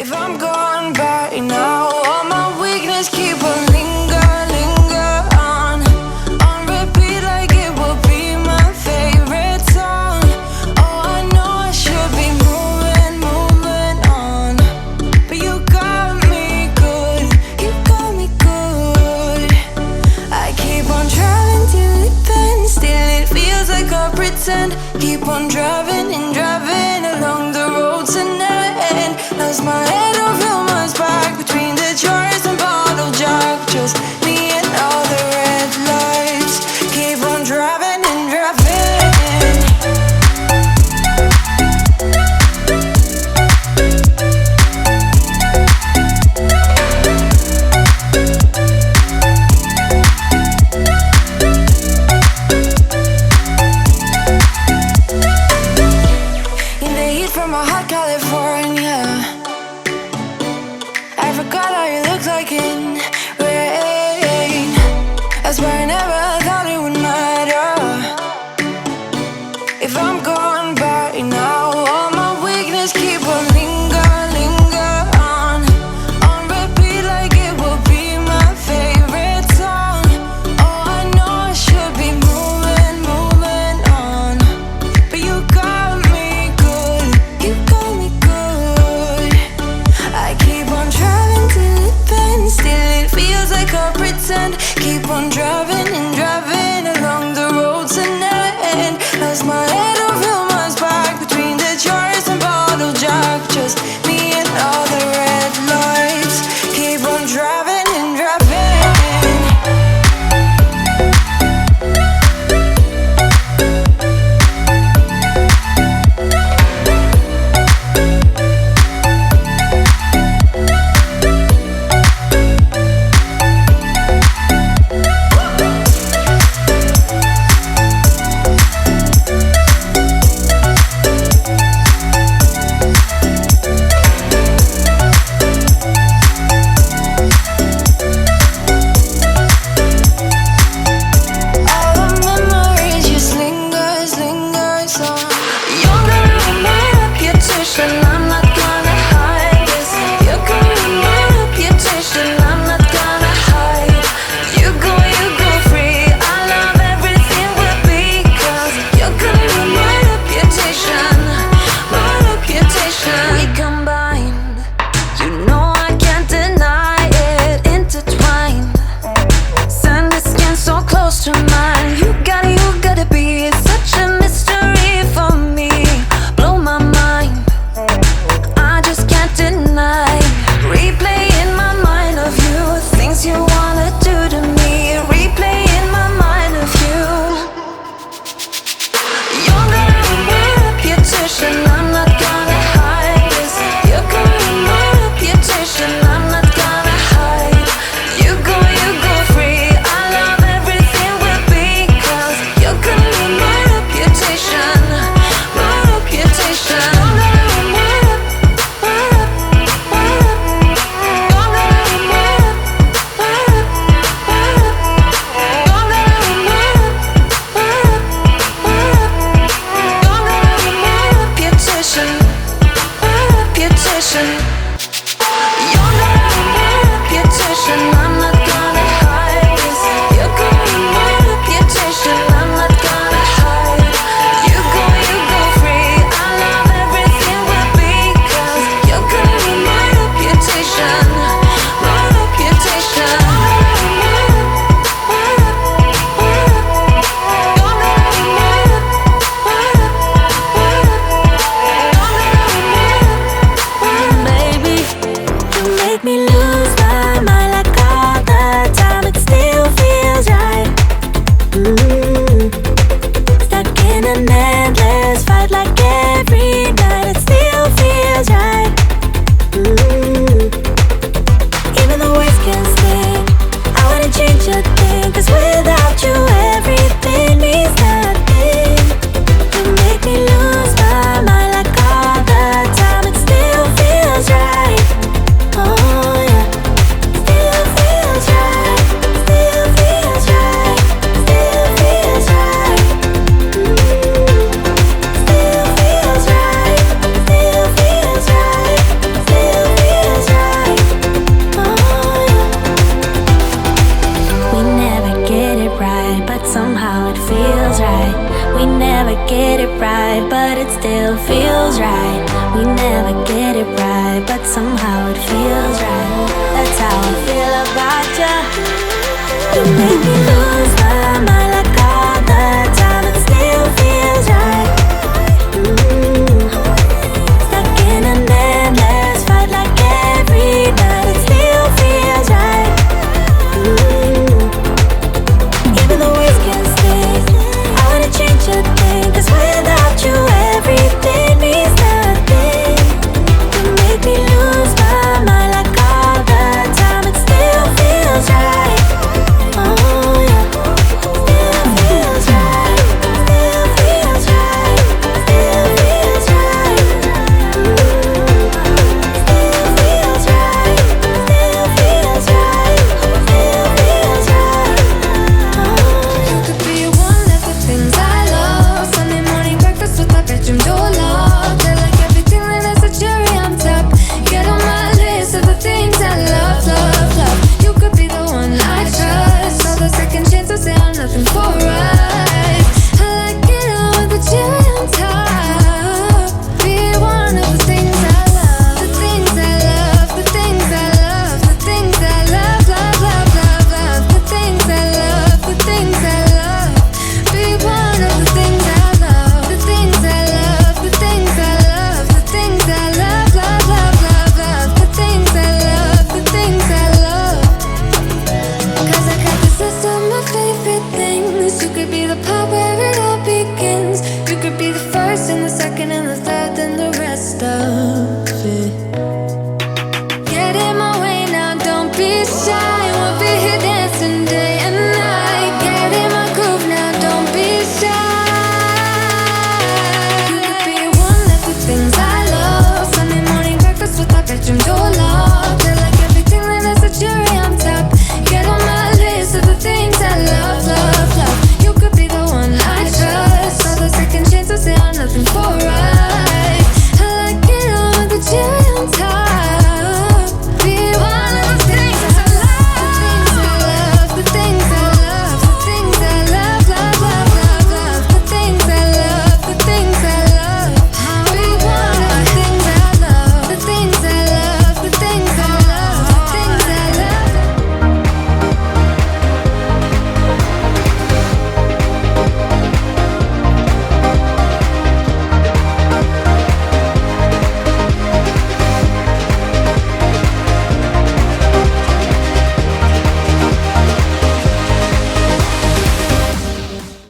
If I'm gone by now, all my weakness keep on linger on repeat like it will be my favorite song. Oh, I know I should be moving on, but you got me good, you got me good. I keep on driving till it bends, still it feels like I pretend. Keep on driving and driving along the roads and never end. Lost my head over my back between the jars and bottle jack. Just me and all the red lights. Keep on driving and driving. In the heat from a hot California, I forgot how you looked like in rain. I swear I never thought it would matter. If I'm gone by now, all my weakness keep on linger on repeat like it will be my favorite song. Oh, I know I should be moving on, but you got me good, you got me good. I keep on driving till it bends, still it feels like I pretend. Keep on driving and driving along the roads and never end. Lost my head over my back between the jars and bottle jack. Just me and all the red lights. Keep on driving and driving. somehow it feels right. That's how I feel about you. You make me